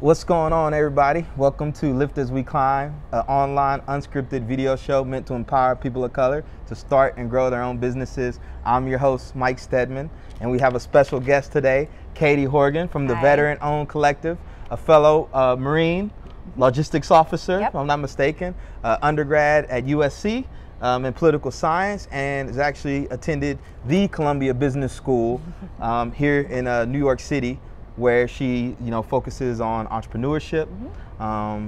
What's going on, everybody? Welcome to Lift As We Climb, an online unscripted video show meant to empower people of color to start and grow their own businesses. I'm your host, Mike Stedman, and we have a special guest today, Katie Horgan from the Veteran-Owned Collective, a fellow Marine logistics officer, if I'm not mistaken, undergrad at USC in political science, and has actually attended the Columbia Business School here in New York City, where she, focuses on entrepreneurship.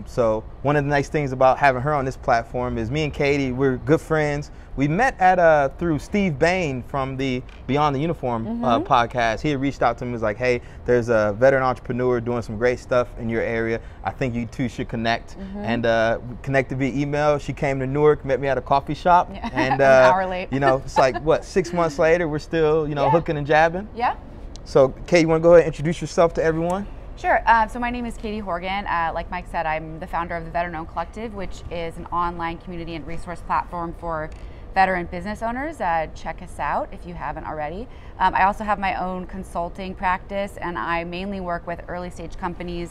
So one of the nice things about having her on this platform is me and Katie, we're good friends. We met at through Steve Bain from the Beyond the Uniform podcast. He had reached out to me and was like, hey, there's a veteran entrepreneur doing some great stuff in your area. I think you two should connect. And we connected via email. She came to Newark, met me at a coffee shop. And an hour late. It's like, what, 6 months later, we're still, hooking and jabbing? Yeah. So, Kate, you want to go ahead and introduce yourself to everyone? Sure. So my name is Katie Horgan. Like Mike said, I'm the founder of the Veteran-Owned Collective, which is an online community and resource platform for veteran business owners. Check us out if you haven't already. I also have my own consulting practice, and I mainly work with early stage companies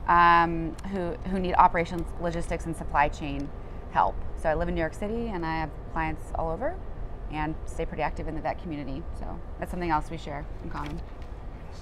who need operations, logistics, and supply chain help. So I live in New York City, and I have clients all over, and stay pretty active in the vet community. So that's something else we share in common.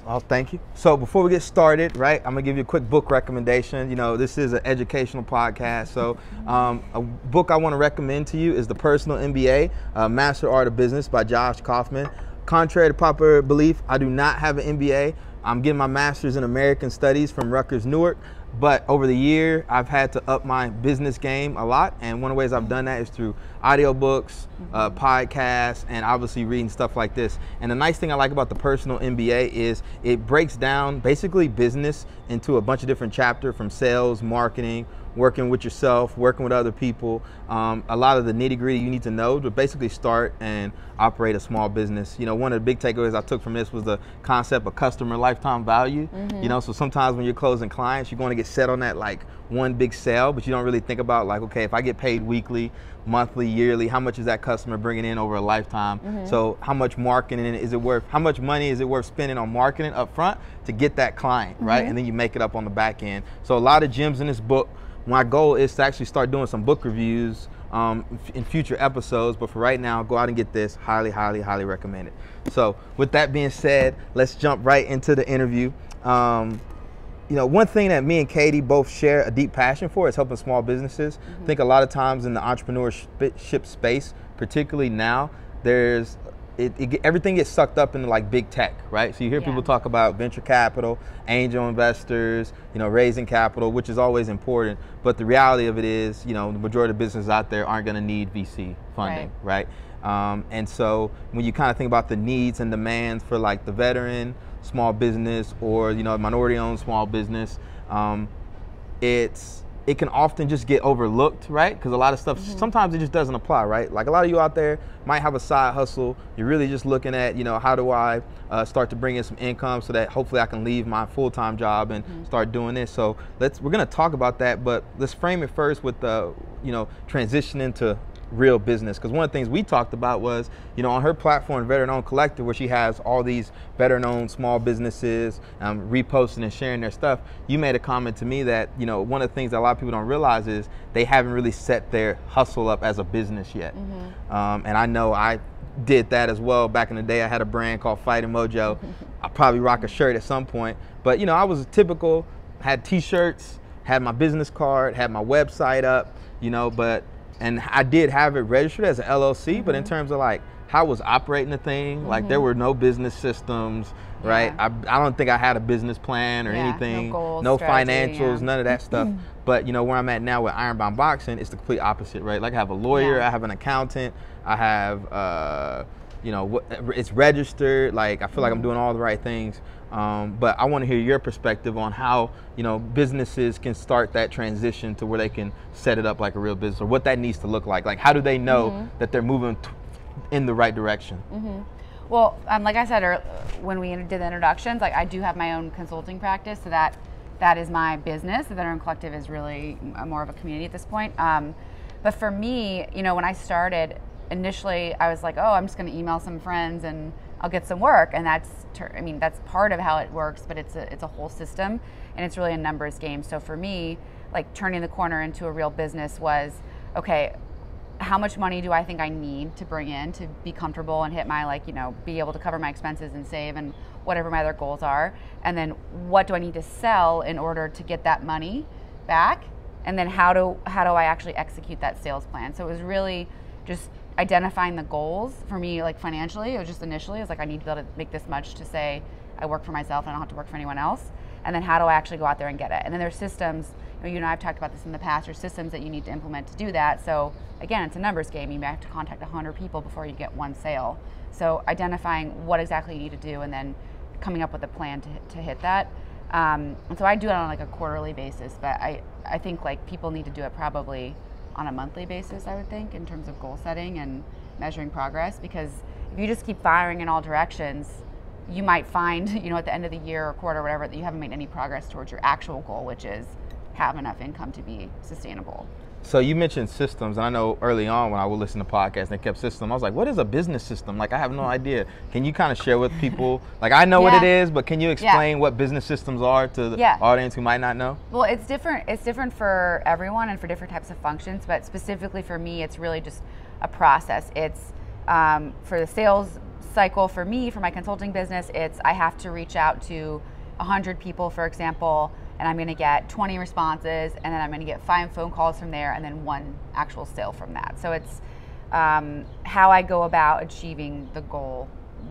Oh, thank you. So before we get started, right, I'm gonna give you a quick book recommendation. This is an educational podcast. So a book I want to recommend to you is The Personal MBA, Master Art of Business by Josh Kaufman. Contrary to popular belief, I do not have an MBA. I'm getting my master's in American Studies from Rutgers Newark. But over the year, I've had to up my business game a lot. And one of the ways I've done that is through audiobooks, podcasts, and obviously reading stuff like this. And the nice thing I like about the Personal MBA is it breaks down basically business into a bunch of different chapters, from sales, marketing, working with yourself, working with other people, a lot of the nitty gritty you need to know to basically start and operate a small business. One of the big takeaways I took from this was the concept of customer lifetime value. So sometimes when you're closing clients, you're going to get set on that like one big sale, but you don't really think about like, okay, if I get paid weekly, monthly, yearly, how much is that customer bringing in over a lifetime? So how much marketing is it worth? How much money is it worth spending on marketing up front to get that client, right? And then you make it up on the back end. So a lot of gems in this book. My goal is to actually start doing some book reviews in future episodes, but for right now, go out and get this. Highly, highly, highly recommend it. So with that being said, let's jump right into the interview. One thing that me and Katie both share a deep passion for is helping small businesses. I think a lot of times in the entrepreneurship space, particularly now, everything gets sucked up into like big tech, right? So you hear people talk about venture capital, angel investors, raising capital, which is always important. But the reality of it is, the majority of businesses out there aren't going to need VC funding, right? And so when you kind of think about the needs and demands for like the veteran small business or minority-owned small business, it can often just get overlooked, right? Because a lot of stuff, sometimes it just doesn't apply, right? Like a lot of you out there might have a side hustle. You're really just looking at, how do I start to bring in some income so that hopefully I can leave my full-time job and start doing this. So we're gonna talk about that, but let's frame it first with the, transitioning to real business. Because one of the things we talked about was, on her platform, Veteran-Owned Collective, where she has all these veteran-owned small businesses reposting and sharing their stuff, you made a comment to me that, one of the things that a lot of people don't realize is they haven't really set their hustle up as a business yet. And I know I did that as well. Back in the day, I had a brand called Fighting Mojo. I'll probably rock a shirt at some point. But, I was typical, had t-shirts, had my business card, had my website up, and I did have it registered as an LLC, but in terms of like how I was operating the thing, like there were no business systems, right? I don't think I had a business plan or anything, no goals, no financials, none of that stuff. But where I'm at now with Ironbound Boxing, it's the complete opposite, right? Like I have a lawyer, I have an accountant, I have, it's registered. Like I feel like I'm doing all the right things. But I want to hear your perspective on how, businesses can start that transition to where they can set it up like a real business, or what that needs to look like. Like, how do they know that they're moving in the right direction? Well, like I said when we did the introductions, like I do have my own consulting practice, so that is my business. The Veteran Collective is really more of a community at this point. But for me, when I started, initially I was like, oh, I'm just going to email some friends and I'll get some work. And that's part of how it works, but it's a whole system, and it's really a numbers game. So for me, like turning the corner into a real business was, okay, how much money do I think I need to bring in to be comfortable and hit my, be able to cover my expenses and save and whatever my other goals are? And then what do I need to sell in order to get that money back? And then how do I actually execute that sales plan? So it was really just identifying the goals for me, like financially. It was just initially, it was like, I need to be able to make this much to say I work for myself and I don't have to work for anyone else. And then how do I actually go out there and get it? And then there's systems, you and I have talked about this in the past, there's systems that you need to implement to do that. So again, it's a numbers game. You may have to contact 100 people before you get one sale. So identifying what exactly you need to do and then coming up with a plan to hit that. And so I do it on like a quarterly basis, but I think like people need to do it probably on a monthly basis, I would think, in terms of goal setting and measuring progress, because if you just keep firing in all directions, you might find, at the end of the year or quarter or whatever, that you haven't made any progress towards your actual goal, which is have enough income to be sustainable. So you mentioned systems, and I know early on when I would listen to podcasts and they kept system, I was like, what is a business system? Like, I have no idea. Can you kind of share with people, like I know what it is, but can you explain what business systems are to the audience who might not know? Well, it's different for everyone and for different types of functions, but specifically for me, it's really just a process. It's for the sales cycle for me, for my consulting business, I have to reach out to 100 people, for example, and I'm going to get 20 responses, and then I'm going to get 5 phone calls from there, and then 1 actual sale from that. So it's how I go about achieving the goal,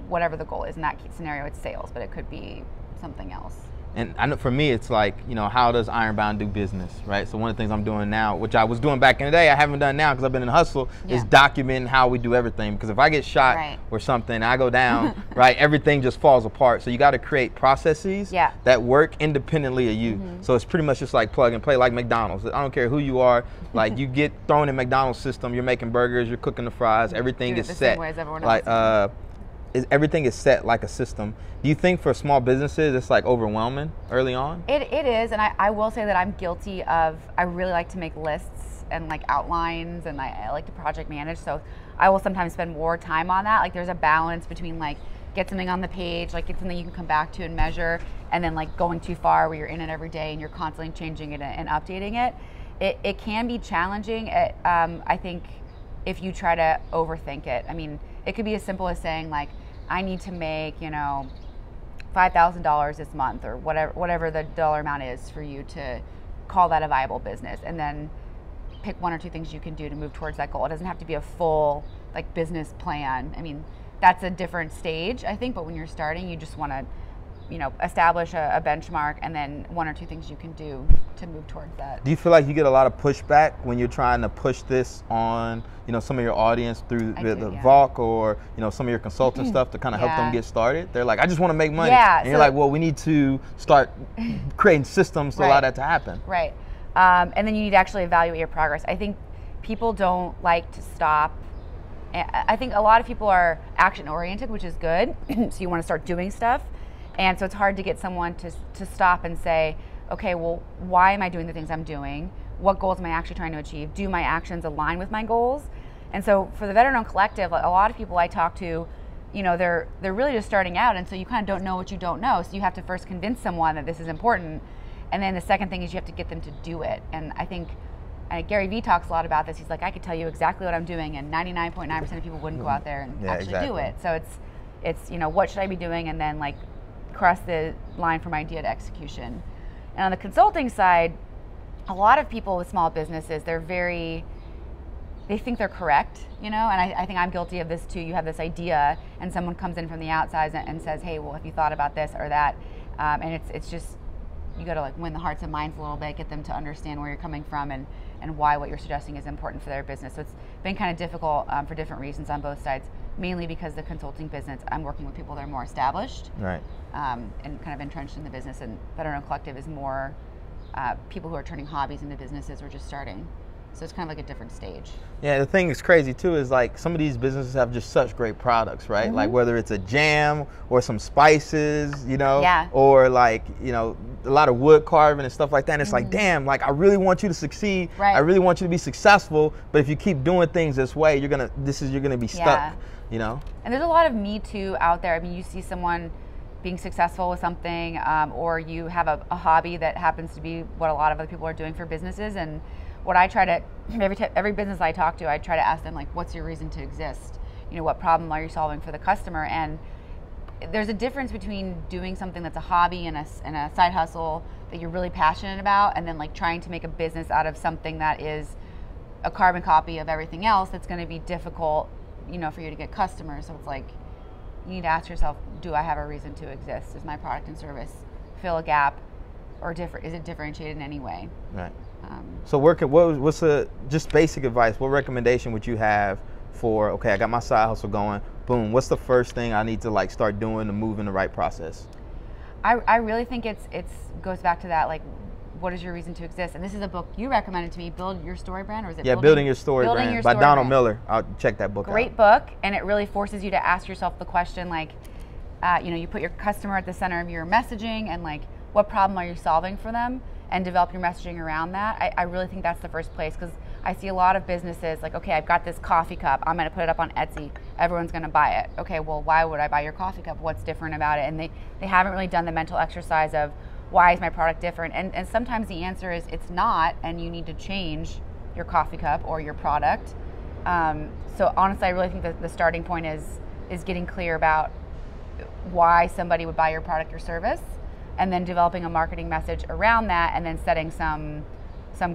whatever the goal is. In that scenario, it's sales, but it could be something else. And I know for me, it's like, how does Ironbound do business, right? So one of the things I'm doing now, which I was doing back in the day, I haven't done now because I've been in hustle, is documenting how we do everything. Because if I get shot or something, I go down, right, everything just falls apart. So you got to create processes that work independently of you. So it's pretty much just like plug and play, like McDonald's. I don't care who you are, like you get thrown in McDonald's system, you're making burgers, you're cooking the fries, everything is set. Same way as everyone else. Everything is set like a system. Do you think for small businesses it's like overwhelming early on? It is, and I will say that I'm guilty of, I really like to make lists and like outlines, and I like to project manage, so I will sometimes spend more time on that. Like there's a balance between like get something on the page, like get something you can come back to and measure, and then like going too far where you're in it every day and you're constantly changing it and updating it. It can be challenging, I think, if you try to overthink it. I mean, it could be as simple as saying like, I need to make, $5,000 this month, or whatever the dollar amount is for you to call that a viable business, and then pick 1 or 2 things you can do to move towards that goal. It doesn't have to be a full like business plan. I mean, that's a different stage, I think, but when you're starting, you just want to establish a benchmark, and then 1 or 2 things you can do to move towards that. Do you feel like you get a lot of pushback when you're trying to push this on, some of your audience through the VOC or, some of your consulting stuff to kind of help them get started? They're like, I just want to make money. And you're like, well, we need to start creating systems to allow that to happen. Right. And then you need to actually evaluate your progress. I think people don't like to stop. I think a lot of people are action oriented, which is good. So you want to start doing stuff. And so it's hard to get someone to stop and say, okay, well, why am I doing the things I'm doing? What goals am I actually trying to achieve? Do my actions align with my goals? And so for the Veteran-Owned Collective, a lot of people I talk to, they're really just starting out, and so you kind of don't know what you don't know. So you have to first convince someone that this is important. And then the second thing is you have to get them to do it. And I think Gary Vee talks a lot about this. He's like, I could tell you exactly what I'm doing, and 99.9% of people wouldn't go out there and actually do it. So it's what should I be doing? And then like, cross the line from idea to execution. And on the consulting side, a lot of people with small businesses, they think they're correct, and I think I'm guilty of this too. You have this idea and someone comes in from the outside and says, hey, well, have you thought about this or that? And it's just, you got to like win the hearts and minds a little bit, get them to understand where you're coming from and why what you're suggesting is important for their business. So it's been kind of difficult for different reasons on both sides, mainly because the consulting business, I'm working with people that are more established. Right. And kind of entrenched in the business, and Veteran-Owned Collective is more people who are turning hobbies into businesses or just starting. So it's kind of like a different stage. Yeah, the thing that's crazy too is like some of these businesses have just such great products, right? Like whether it's a jam or some spices, or like, a lot of wood carving and stuff like that. And it's like, damn, like I really want you to succeed. Right. I really want you to be successful. But if you keep doing things this way, you're gonna be stuck. you know? And there's a lot of Me Too out there. I mean, you see someone being successful with something, or you have a hobby that happens to be what a lot of other people are doing for businesses. And what I try to, every business I talk to, I try to ask them, like, what's your reason to exist? You know, what problem are you solving for the customer? And there's a difference between doing something that's a hobby and a side hustle that you're really passionate about, and then like trying to make a business out of something that is a carbon copy of everything else that's going to be difficult, you know, for you to get customers. So it's like, you need to ask yourself, do I have a reason to exist? Does my product and service fill a gap, or is it differentiated in any way? Right. So what's just basic advice, what recommendation would you have for, okay, I got my side hustle going, boom, what's the first thing I need to like start doing to move in the right process? I really think it's goes back to that, like, what is your reason to exist? And this is a book you recommended to me, Build Your Story Brand, or is it Building Your Story Brand by Donald Miller. I'll check that book out. Great book, and it really forces you to ask yourself the question, like, you know, you put your customer at the center of your messaging, and like, what problem are you solving for them, and develop your messaging around that. I really think that's the first place, because I see a lot of businesses like, okay, I've got this coffee cup, I'm going to put it up on Etsy, everyone's going to buy it. Okay, well, why would I buy your coffee cup? What's different about it? And they haven't really done the mental exercise of, why is my product different? And sometimes the answer is it's not, and you need to change your coffee cup or your product. So honestly, I really think that the starting point is getting clear about why somebody would buy your product or service, and then developing a marketing message around that, and then setting some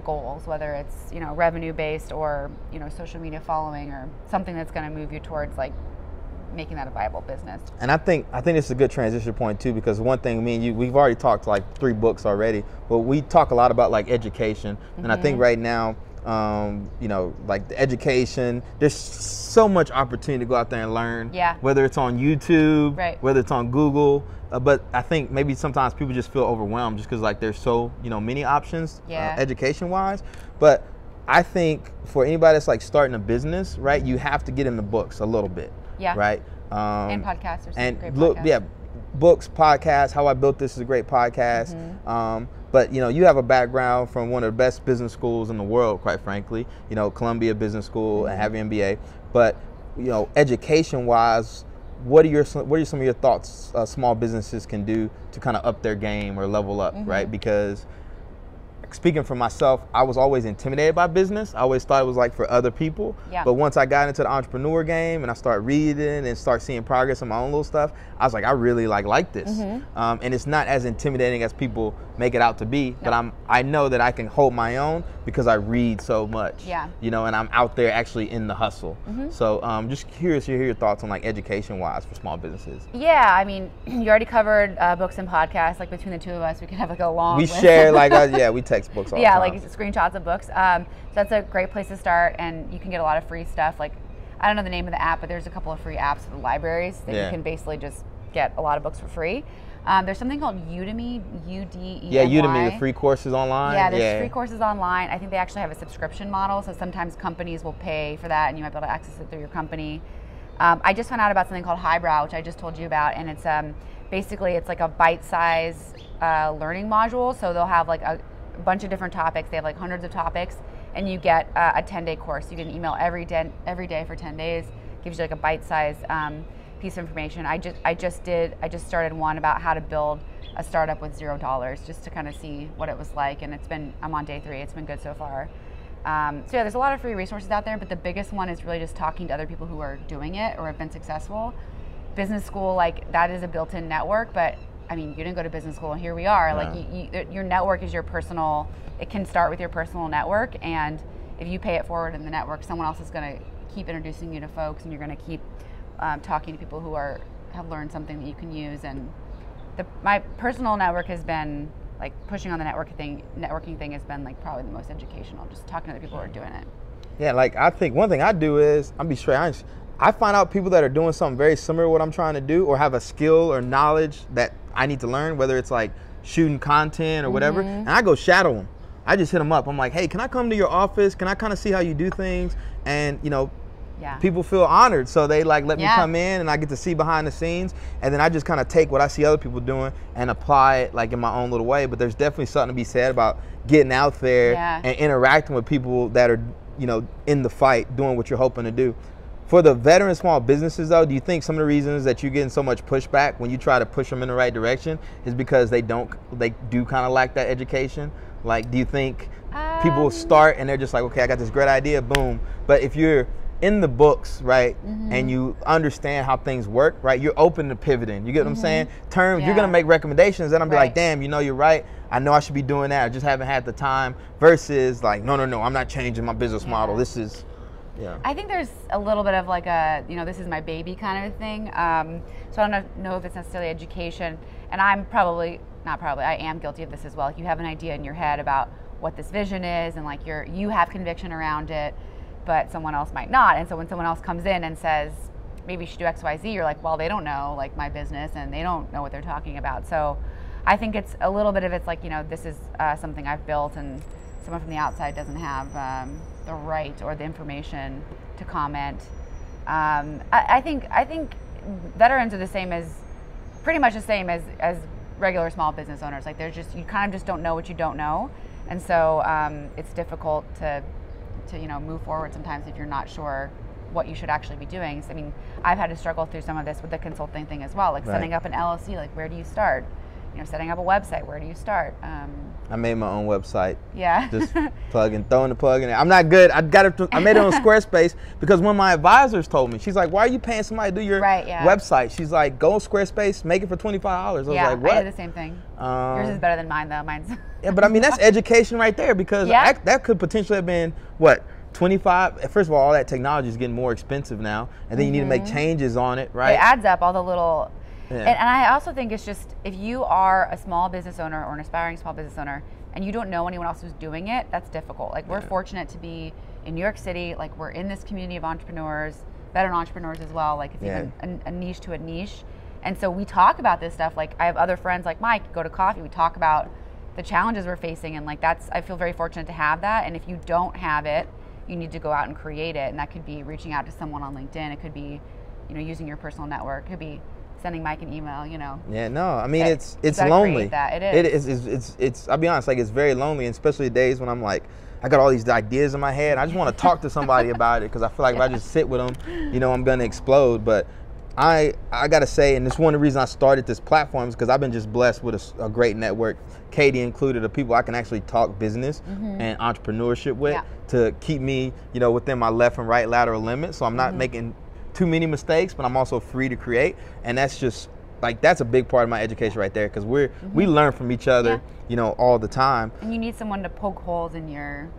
goals, whether it's, you know, revenue based, or, you know, social media following, or something that's going to move you towards like making that a viable business. And I think it's a good transition point too, because one thing, me and you, we've already talked like 3 books already, but we talk a lot about like education. And I think right now, you know, like the education, there's so much opportunity to go out there and learn, whether it's on YouTube, whether it's on Google, but I think maybe sometimes people just feel overwhelmed just because like there's so, you know, many options education wise. But I think for anybody that's like starting a business, right, you have to get in the books a little bit. Right. And podcasts. And great podcasts. Books, podcasts. How I Built This is a great podcast. But you know, you have a background from one of the best business schools in the world, quite frankly. You know, Columbia Business School and have an MBA. But you know, education-wise, what are some of your thoughts small businesses can do to kind of up their game or level up, right? Because speaking for myself, I was always intimidated by business. I always thought it was like for other people. But once I got into the entrepreneur game and I started reading and start seeing progress in my own little stuff, I was like, I really like this. And it's not as intimidating as people make it out to be. But I know that I can hold my own because I read so much. You know, and I'm out there actually in the hustle. So just curious to hear your thoughts on like education-wise for small businesses. Yeah, I mean, you already covered books and podcasts. Like between the two of us, we could have like a long list. We share like we text books all the time. Like screenshots of books. So that's a great place to start, and you can get a lot of free stuff. Like, I don't know the name of the app, but there's a couple of free apps for the libraries that you can basically just get a lot of books for free. There's something called Udemy, U-D-E-M-Y. Yeah, Udemy, the free courses online. Yeah, there's free courses online. I think they actually have a subscription model, so sometimes companies will pay for that, and you might be able to access it through your company. I just found out about something called Highbrow, which I just told you about, and it's basically it's like a bite-sized learning module. So they'll have like a bunch of different topics. They have like hundreds of topics, and you get a 10-day course. You get an email every day for 10 days. Gives you like a bite-sized piece of information. I just started one about how to build a startup with $0, just to kind of see what it was like. And I'm on day 3. It's been good so far. So yeah, there's a lot of free resources out there, but the biggest one is really just talking to other people who are doing it or have been successful. Business school, like, that is a built-in network, but I mean, you didn't go to business school, and here we are. Like, your network is your personal. It can start with your personal network, and if you pay it forward in the network, someone else is going to keep introducing you to folks, and you're going to keep talking to people who have learned something that you can use. And my personal network has been like pushing on the networking thing has been like probably the most educational. Just talking to other people who are doing it. Yeah, like I think one thing I do is I'll be straight honest. I find out people that are doing something very similar to what I'm trying to do, or have a skill or knowledge that I need to learn, whether it's like shooting content or whatever, and I go shadow them. I just hit them up. I'm like, hey, can I come to your office? Can I kind of see how you do things? And you know, people feel honored, so they like let me come in, and I get to see behind the scenes, and then I just kind of take what I see other people doing and apply it like in my own little way. But there's definitely something to be said about getting out there and interacting with people that are, you know, in the fight, doing what you're hoping to do. For the veteran small businesses, though, do you think some of the reasons that you're getting so much pushback when you try to push them in the right direction is because they do kind of lack that education? Like, do you think people start and they're just like, okay, I got this great idea, boom. But if you're in the books, right, and you understand how things work, right, you're open to pivoting. You get what I'm saying? You're going to make recommendations, then I'll be like, damn, you know, you're right. I know I should be doing that. I just haven't had the time. Versus like, no, I'm not changing my business model. This is, I think there's a little bit of like a, you know, this is my baby kind of thing. So I don't know if it's necessarily education. And I'm I am guilty of this as well. Like, you have an idea in your head about what this vision is, and like you have conviction around it, but someone else might not. And so when someone else comes in and says, maybe you should do X, Y, Z, you're like, well, they don't know like my business and they don't know what they're talking about. So I think it's a little bit of it's like, you know, this is something I've built, and someone from the outside doesn't have the right or the information to comment. I think veterans are pretty much the same as regular small business owners. Like, you kind of just don't know what you don't know, and so it's difficult to you know, move forward sometimes if you're not sure what you should actually be doing. So, I mean, I've had to struggle through some of this with the consulting thing as well, like setting up an LLC. Like, where do you start? You know, setting up a website, where do you start? I made my own website. Yeah. Just throwing the plug in there. I'm not good. I made it on Squarespace because when my advisors told me, she's like, why are you paying somebody to do your website? She's like, go on Squarespace, make it for $25. I was like, what? I did the same thing. Yours is better than mine, though. Mine's yeah, but I mean, that's education right there, because that could potentially have been, what, 25? First of all that technology is getting more expensive now, and then you need to make changes on it, right? It adds up, all the little... And I also think it's just, if you are a small business owner or an aspiring small business owner and you don't know anyone else who's doing it, that's difficult. Like, we're fortunate to be in New York City. Like, we're in this community of entrepreneurs, veteran entrepreneurs as well. Like, it's even a niche to a niche. And so we talk about this stuff. Like, I have other friends like Mike, go to coffee, we talk about the challenges we're facing. And like, I feel very fortunate to have that. And if you don't have it, you need to go out and create it. And that could be reaching out to someone on LinkedIn. It could be, you know, using your personal network. It could be sending Mike an email, you know. Yeah, no, I mean, it's lonely. It is. It's I'll be honest, like, it's very lonely, and especially days when I'm like, I got all these ideas in my head. I just want to talk to somebody about it, because I feel like if I just sit with them, you know, I'm gonna explode. But I gotta say, and it's one of the reasons I started this platform, is because I've been just blessed with a great network, Katie included, of people I can actually talk business and entrepreneurship with to keep me, you know, within my left and right lateral limit, so I'm not making too many mistakes, but I'm also free to create. And that's just like, that's a big part of my education right there, because we learn from each other, you know, all the time. And you need someone to poke holes in your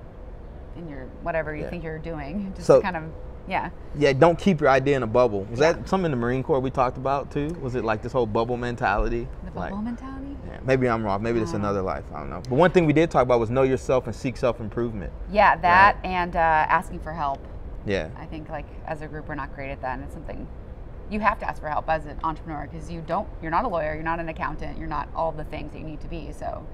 whatever you think you're doing, just to kind of don't keep your idea in a bubble. Was that something in the Marine Corps we talked about too? Was it like this whole bubble mentality? The bubble mentality? Yeah, maybe I'm wrong. Maybe it's another life. I don't know. But one thing we did talk about was know yourself and seek self-improvement. Yeah, that and asking for help. Yeah. I think, like, as a group, we're not great at that, and it's something you have to ask for help as an entrepreneur, because you're not a lawyer, you're not an accountant, you're not all the things that you need to be. So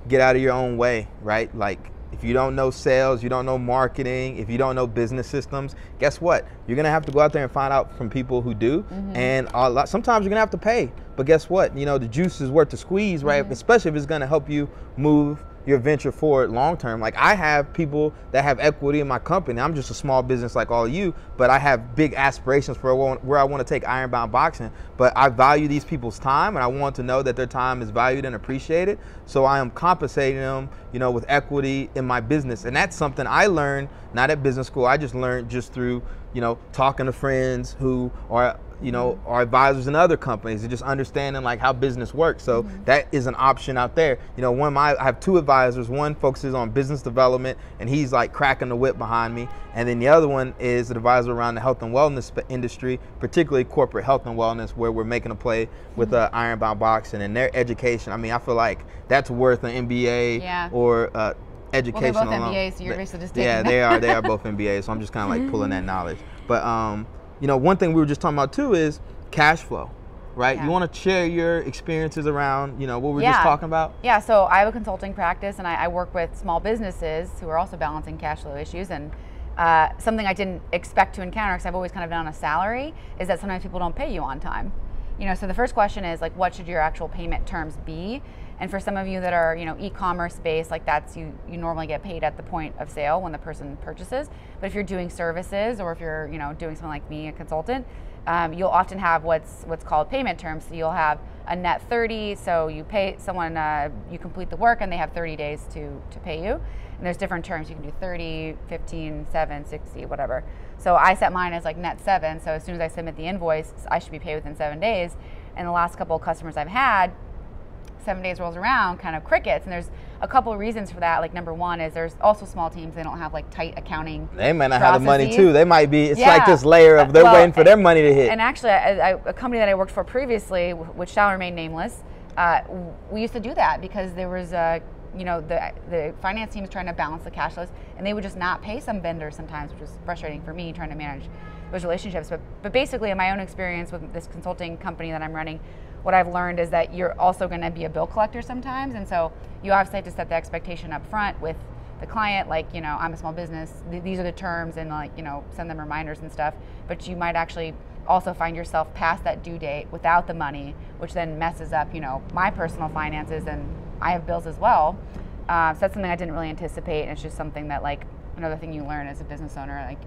get out of your own way, right? Like, if you don't know sales, you don't know marketing, if you don't know business systems, guess what? You're gonna have to go out there and find out from people who do. And sometimes you're gonna have to pay, but guess what? You know, the juice is worth the squeeze, right? Especially if it's gonna help you move your venture forward long term. Like, I have people that have equity in my company. I'm just a small business like all of you, but I have big aspirations for where I want to take Ironbound Boxing. But I value these people's time, and I want to know that their time is valued and appreciated. So I am compensating them, you know, with equity in my business. And that's something I learned not at business school. I just learned just through, you know, talking to friends who are, you know, are advisors in other companies, and just understanding like how business works. So that is an option out there. You know, I have two advisors. One focuses on business development, and he's like cracking the whip behind me. And then the other one is an advisor around the health and wellness industry, particularly corporate health and wellness, where we're making a play with Ironbound Boxing and their education. I mean, I feel like that's worth an MBA or education. Well, they're both MBAs, so you're basically just taking they are both MBAs. So I'm just kind of like pulling that knowledge. But you know, one thing we were just talking about too is cash flow, right? You want to share your experiences around, you know, what we were just talking about? Yeah, so I have a consulting practice, and I work with small businesses who are also balancing cash flow issues. And something I didn't expect to encounter, because I've always kind of been on a salary, is that sometimes people don't pay you on time. So the first question is like, what should your actual payment terms be? And for some of you that are, e-commerce based, like that's you normally get paid at the point of sale when the person purchases. But if you're doing services, or if you're, doing something like me, a consultant, you'll often have what's called payment terms. So you'll have a net 30. So you pay someone, you complete the work, and they have 30 days to pay you. And there's different terms. You can do 30, 15, 7, 60, whatever. So I set mine as like net 7. So as soon as I submit the invoice, I should be paid within 7 days. And the last couple of customers I've had, 7 days rolls around, kind of crickets. And there's a couple of reasons for that. Like number one is there's also small teams, they don't have like tight accounting They might not processes. have the money too. They might be, it's like this layer of they're waiting for their money to hit. And actually, a company that I worked for previously, which shall remain nameless, we used to do that because there was the finance team is trying to balance the cash flows, and they would just not pay some vendors sometimes, which was frustrating for me trying to manage those relationships. But basically, in my own experience with this consulting company that I'm running, what I've learned is that you're also going to be a bill collector sometimes, and so you obviously have to set the expectation up front with the client, like, I'm a small business, these are the terms, and like, send them reminders and stuff. But you might actually also find yourself past that due date without the money, which then messes up, my personal finances, and I have bills as well. So that's something I didn't really anticipate, and it's just something that, like, another thing you learn as a business owner, like,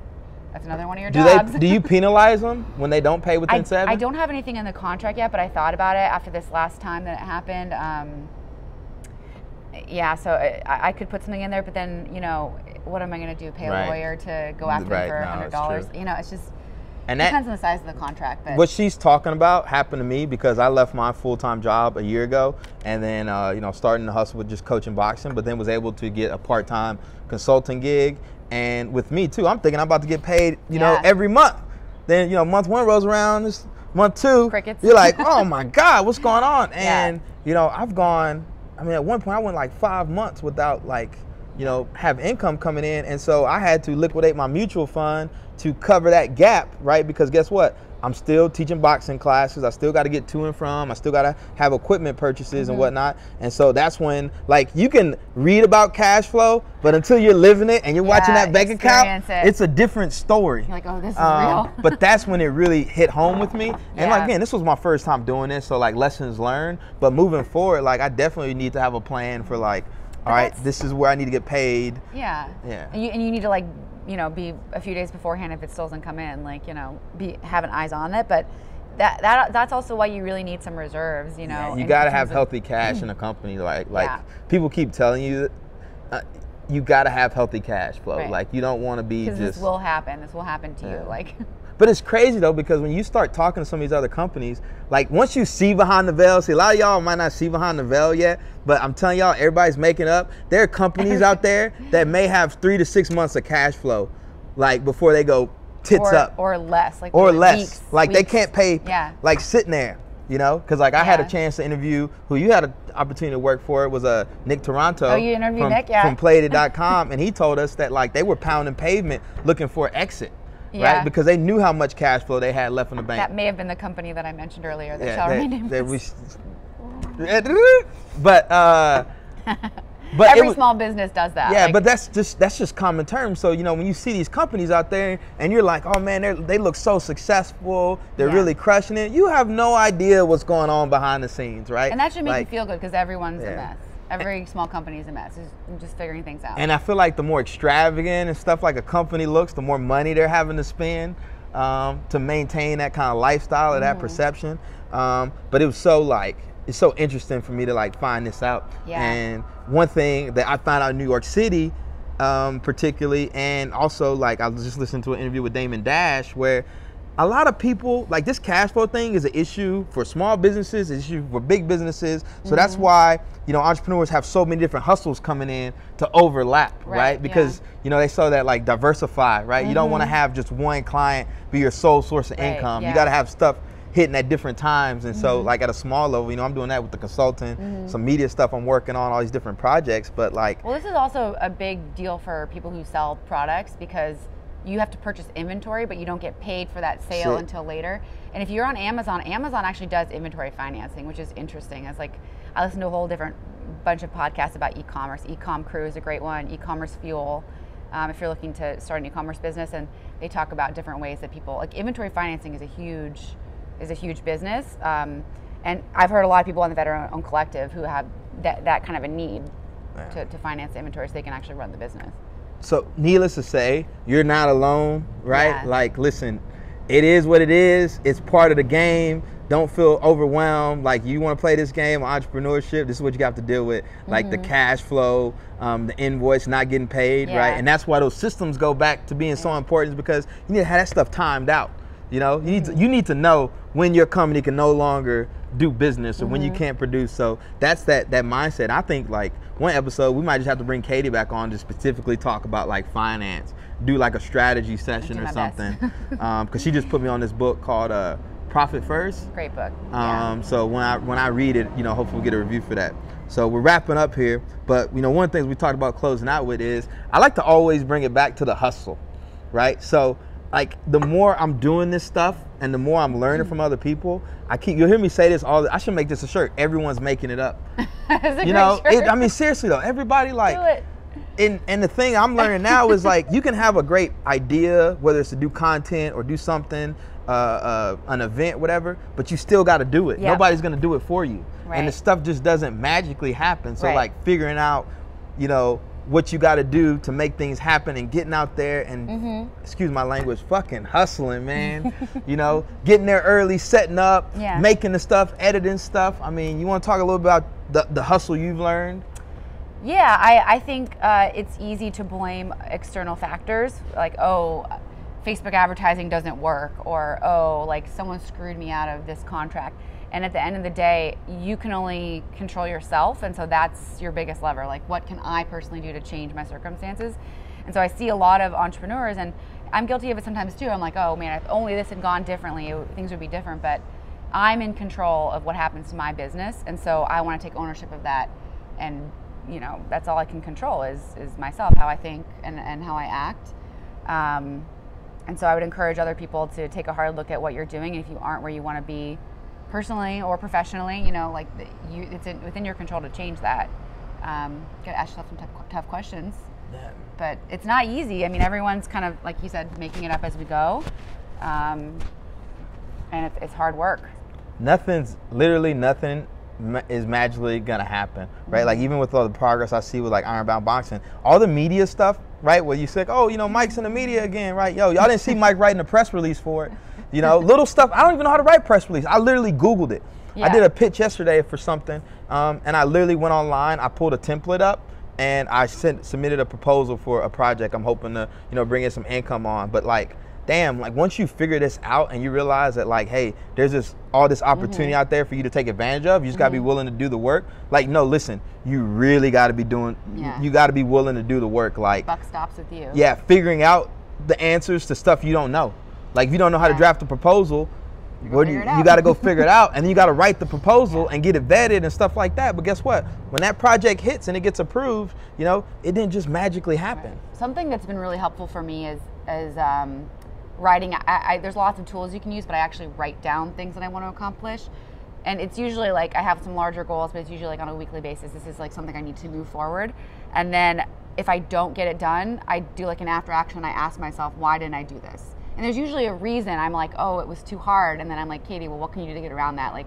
that's another one of your jobs. Do you penalize them when they don't pay within 7? I don't have anything in the contract yet, but I thought about it after this last time that it happened. So I could put something in there, but then, what am I going to do? Pay a lawyer to go after me for $100? It's just, it depends on the size of the contract. But what she's talking about happened to me because I left my full-time job a year ago, and then starting to hustle with just coaching boxing, but then was able to get a part-time consulting gig. And with me too, I'm thinking I'm about to get paid, every month. Then, month 1 rolls around, this month 2, crickets. You're like, oh my God, what's going on? And, I've gone, at one point I went like 5 months without have income coming in. And so I had to liquidate my mutual fund to cover that gap, right? Because guess what? I'm still teaching boxing classes. I still got to get to and from. I still got to have equipment purchases and whatnot. And so that's when, you can read about cash flow, but until you're living it and you're watching that bank account, it's a different story. You're like, oh, this is real. But that's when it really hit home with me. And again, this was my first time doing this, so lessons learned. But moving forward, I definitely need to have a plan for all right, this is where I need to get paid. Yeah. And you need to be a few days beforehand if it still doesn't come in, be having eyes on it. But that's also why you really need some reserves, you got to have healthy cash in a company. People keep telling you that you got to have healthy cash flow. Right. You don't want to be just. This will happen. This will happen to you. But it's crazy though, because when you start talking to some of these other companies, once you see behind the veil, a lot of y'all might not see behind the veil yet, but I'm telling y'all, everybody's making up. There are companies out there that may have 3 to 6 months of cash flow, before they go tits up. Or less. Weeks. They Weeks. can't pay, sitting there, because I had a chance to interview who you had an opportunity to work for. It was Nick Toronto. Oh, you interviewed Nick? Yeah. From Played.com, and he told us that they were pounding pavement looking for an exit. Yeah. Right, because they knew how much cash flow they had left in the bank. That may have been the company that I mentioned earlier that shall remain nameless. But every small business does that. Yeah, but that's just common terms. So when you see these companies out there and you're like, oh man, they look so successful, they're really crushing it. You have no idea what's going on behind the scenes, right? And that should make you feel good because everyone's a mess. Every small company is a mess. It's just figuring things out. And I feel like the more extravagant and stuff like a company looks, the more money they're having to spend to maintain that kind of lifestyle or that perception. But it was it's so interesting for me to find this out. Yeah. And one thing that I found out in New York City, particularly, and also I was just listening to an interview with Damon Dash where a lot of people, this cash flow thing is an issue for small businesses, an issue for big businesses. So that's why, entrepreneurs have so many different hustles coming in to overlap, right? Because, they saw that diversify, right? You don't want to have just one client be your sole source of income. You got to have stuff hitting at different times. And so at a small level, I'm doing that with the consulting, some media stuff I'm working on, all these different projects. But well, this is also a big deal for people who sell products because you have to purchase inventory, but you don't get paid for that sale until later. And if you're on Amazon, Amazon actually does inventory financing, which is interesting. It's I listen to a whole different bunch of podcasts about e-commerce. E-com Crew is a great one. E-commerce Fuel, if you're looking to start an e-commerce business, and they talk about different ways that people inventory financing is a huge is a huge business. And I've heard a lot of people on the veteran-owned collective who have that kind of a need to finance the inventory so they can actually run the business. So needless to say, you're not alone, right? Yeah. Like, listen, it is what it is. It's part of the game. Don't feel overwhelmed. Like, you want to play this game of entrepreneurship, this is what you have to deal with. Like the cash flow, the invoice not getting paid, right? And that's why those systems go back to being so important, because you need to have that stuff timed out. You know, you need to know when your company can no longer do business or when you can't produce. So that's that mindset. I think, like, one episode we might just have to bring Katie back on to specifically talk about like finance, do like a strategy session or something, because she just put me on this book called Profit First. Great book. So when I read it, you know, hopefully we'll get a review for that. So we're wrapping up here, but you know, one of the things we talked about closing out with is I like to always bring it back to the hustle, right? So like, the more I'm doing this stuff and the more I'm learning from other people, you'll hear me say this I should make this a shirt. Everyone's making it up. You know, I mean, seriously though, everybody, like, and the thing I'm learning now is, like, you can have a great idea, whether it's to do content or do something, an event, whatever, but you still got to do it. Nobody's going to do it for you. And the stuff just doesn't magically happen. So like, figuring out, you know, what you got to do to make things happen and getting out there and, excuse my language, fucking hustling, man. You know, getting there early, setting up, making the stuff, editing stuff. I mean, you want to talk a little about the hustle you've learned? Yeah, I think it's easy to blame external factors, like, oh, Facebook advertising doesn't work, or, oh, like, someone screwed me out of this contract. And at the end of the day, you can only control yourself, and so that's your biggest lever. Like, what can I personally do to change my circumstances? And so I see a lot of entrepreneurs, and I'm guilty of it sometimes too. I'm like, oh man, if only this had gone differently, things would be different. But I'm in control of what happens to my business, and so I want to take ownership of that. And you know, that's all I can control is myself, how I think and how I act. And so I would encourage other people to take a hard look at what you're doing. And if you aren't where you want to be personally or professionally, you know, like, it's within your control to change that. You gotta ask yourself some tough questions. But it's not easy. I mean, everyone's kind of, like you said, making it up as we go. And it's hard work. Literally nothing is magically gonna happen, right? Like, even with all the progress I see with like Ironbound boxing, all the media stuff, right? Where you say, oh, you know, Mike's in the media again, right? Yo, y'all didn't see Mike writing a press release for it. You know, little stuff. I don't even know how to write press release. I literally Googled it. I did a pitch yesterday for something, and I literally went online. I pulled a template up, and I submitted a proposal for a project I'm hoping to, you know, bring in some income on. But like, damn, like, once you figure this out and you realize that, like, hey, there's all this opportunity out there for you to take advantage of, you just gotta be willing to do the work. Like, no, listen, you really gotta be doing, you gotta be willing to do the work. Like, buck stops with you. Yeah, figuring out the answers to stuff you don't know. Like, if you don't know how to draft a proposal, you got to go figure it out, and then you got to write the proposal and get it vetted and stuff like that. But guess what? When that project hits and it gets approved, you know, it didn't just magically happen. Something that's been really helpful for me is writing. There's lots of tools you can use, but I actually write down things that I want to accomplish. And it's usually like, I have some larger goals, but it's usually like on a weekly basis. This is like something I need to move forward. And then if I don't get it done, I do like an after action. I ask myself, why didn't I do this? And there's usually a reason. I'm like, oh, it was too hard. And then I'm like, Katie, well, what can you do to get around that? Like,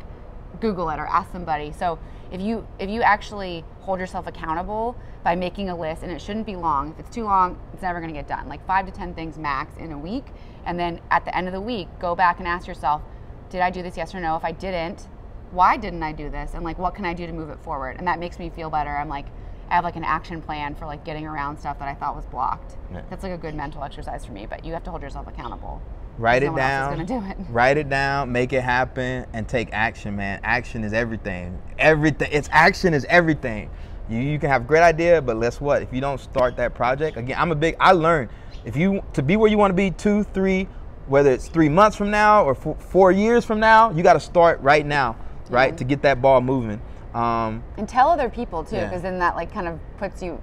Google it or ask somebody. So if you actually hold yourself accountable by making a list, and it shouldn't be long. If it's too long, it's never going to get done. Like 5 to 10 things max in a week. And then at the end of the week, go back and ask yourself, did I do this? Yes or no? If I didn't, why didn't I do this? And like, what can I do to move it forward? And that makes me feel better. I'm like, I have like an action plan for like getting around stuff that I thought was blocked. That's like a good mental exercise for me, but you have to hold yourself accountable. Write it down. No one else is gonna do it. Write it down, make it happen, and take action, man. Action is everything. Action is everything. You can have a great idea, but guess what? If you don't start that project, again, I learned, to be where you want to be 2, 3, whether it's 3 months from now or 4 years from now, you got to start right now, right, to get that ball moving. And tell other people too, because then that like kind of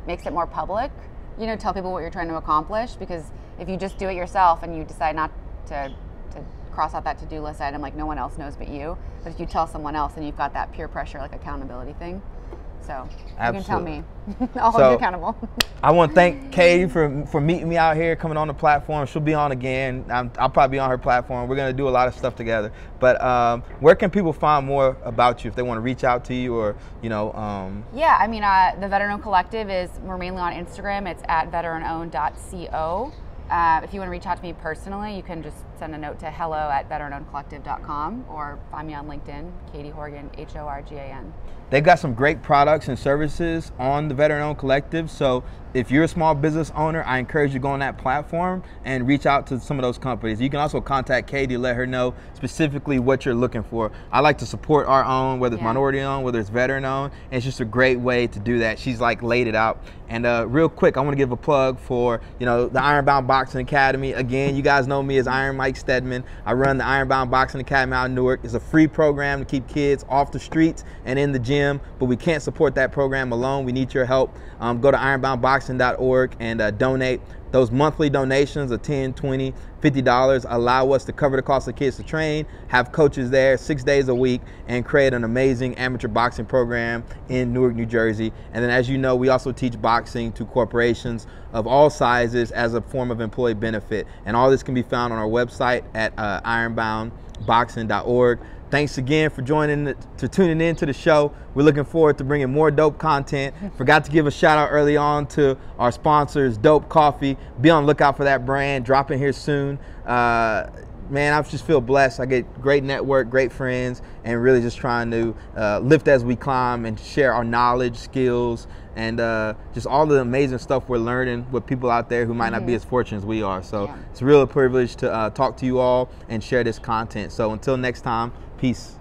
makes it more public. You know, tell people what you're trying to accomplish, because if you just do it yourself and you decide not to cross out that to-do list item, like no one else knows but you. But if you tell someone else, then you've got that peer pressure, like accountability thing. So Absolutely. you can tell me. I'll hold you accountable. I want to thank Katie for meeting me out here, coming on the platform. She'll be on again. I'll probably be on her platform. We're going to do a lot of stuff together. But where can people find more about you if they want to reach out to you or, you know? Yeah, I mean, the Veteran Owned Collective we're mainly on Instagram. It's at veteranowned.co. If you want to reach out to me personally, you can just send a note to hello@veteranownedcollective.com or find me on LinkedIn, Katie Horgan, Horgan. They've got some great products and services on the Veteran Owned Collective. So if you're a small business owner, I encourage you to go on that platform and reach out to some of those companies. You can also contact Katie to let her know specifically what you're looking for. I like to support our own, whether it's minority owned, whether it's veteran owned. And it's just a great way to do that. She's like laid it out. And real quick, I want to give a plug for, you know, the Ironbound Boxing Academy. Again, you guys know me as Iron Mike Stedman. I run the Ironbound Boxing Academy out in Newark. It's a free program to keep kids off the streets and in the gym, but we can't support that program alone. We need your help. Go to ironboundboxing.org and donate. Those monthly donations of $10, $20, $50 allow us to cover the cost of kids to train, have coaches there 6 days a week, and create an amazing amateur boxing program in Newark, New Jersey. And then, as you know, we also teach boxing to corporations of all sizes as a form of employee benefit. And all this can be found on our website at ironboundboxing.org. Thanks again for tuning in to the show. We're looking forward to bringing more dope content. Forgot to give a shout out early on to our sponsors, Dope Coffee. Be on the lookout for that brand, dropping here soon. Man, I just feel blessed. I get great network, great friends, and really just trying to lift as we climb and share our knowledge, skills, and just all the amazing stuff we're learning with people out there who might not be as fortunate as we are. So it's a real privilege to talk to you all and share this content. So until next time, peace.